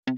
నా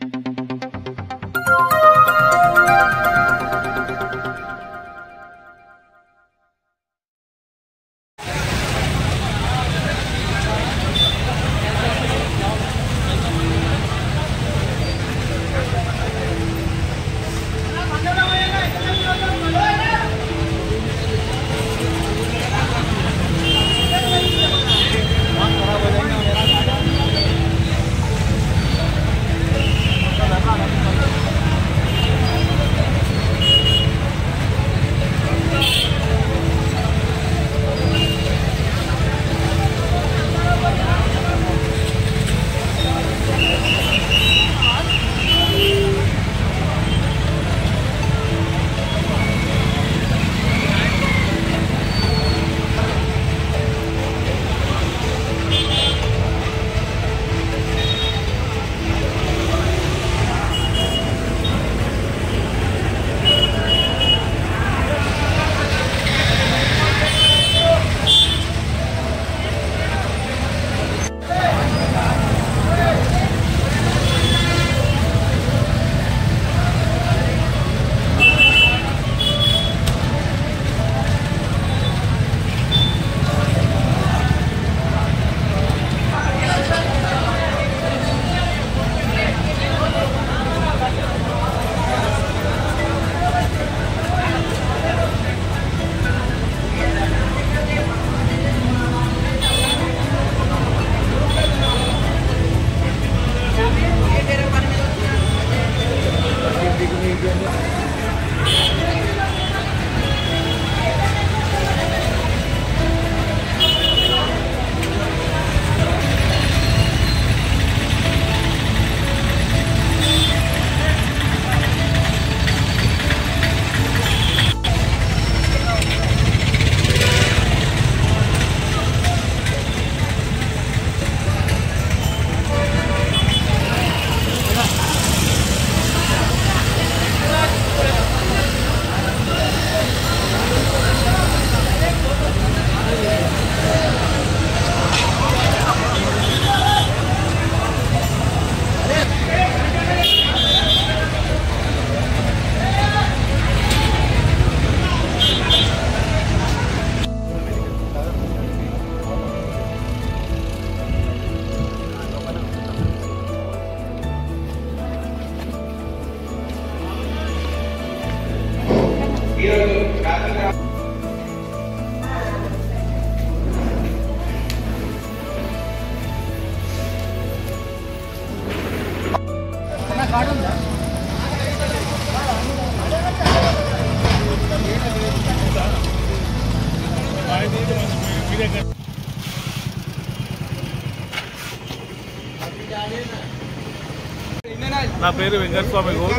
పేరు వెంకటస్వామి గౌడ్.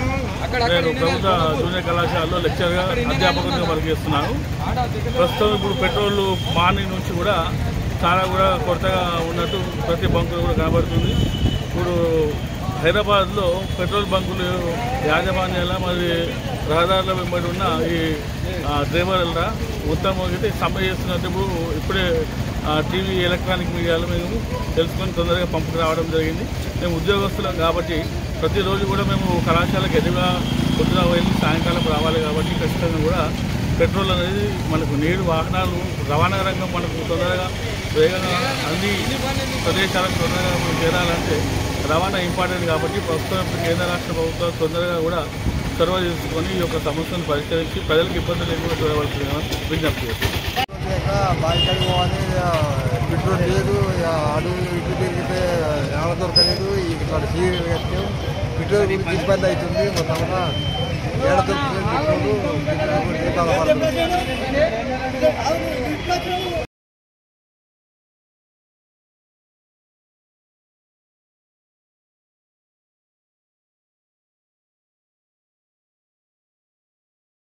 నేను ప్రభుత్వ జూనియర్ కళాశాలలో లెక్చర్గా అధ్యాపకునిగా పనిచేస్తున్నాను. ప్రస్తుతం ఇప్పుడు పెట్రోల్ మార్నింగ్ నుంచి కూడా చాలా కూడా కొరతగా ఉన్నట్టు ప్రతి బంకులు కూడా కనబడుతుంది. ఇప్పుడు హైదరాబాద్లో పెట్రోల్ బంకులు యాజమాన్యాల మరి రహదారుల వెంబడి ఉన్న ఈ డ్రైవర్ల మొత్తం ఒకటి సమ్మె చేస్తున్నప్పుడు ఇప్పుడే టీవీ ఎలక్ట్రానిక్ మీడియాలో మేము తెలుసుకొని తొందరగా పంపుకు రావడం జరిగింది. మేము ఉద్యోగస్తులం కాబట్టి ప్రతిరోజు కూడా మేము కళాశాలకు ఎదురుగా పొద్దున వెళ్ళి సాయంకాలం రావాలి కాబట్టి ఖచ్చితంగా కూడా పెట్రోల్ అనేది మనకు నేడు వాహనాలు రవాణా రంగం మనకు తొందరగా వేగంగా అన్ని ప్రదేశాలకు తొందరగా చేరాలంటే రవాణా ఇంపార్టెంట్ కాబట్టి ప్రస్తుతం కేంద్ర రాష్ట్ర ప్రభుత్వం తొందరగా కూడా చొరవ తీసుకొని ఈ యొక్క సమస్యను పరిష్కరించి ప్రజలకు ఇబ్బందులు లేకుండా చూడవలసిందిగా విజ్ఞప్తి చేస్తుంది. బాయికాడికి పోవాలి, పెట్రోల్ లేదు, అడుగు ఇటు తిరిగితే ఎవరు దొరకలేదు. ఇక్కడ సీరియల్ కట్టాం, పెట్రోల్ గురించి ఇబ్బంది అవుతుంది. మొత్తం ఏడ దొరుకుతుంది పెట్రోల్.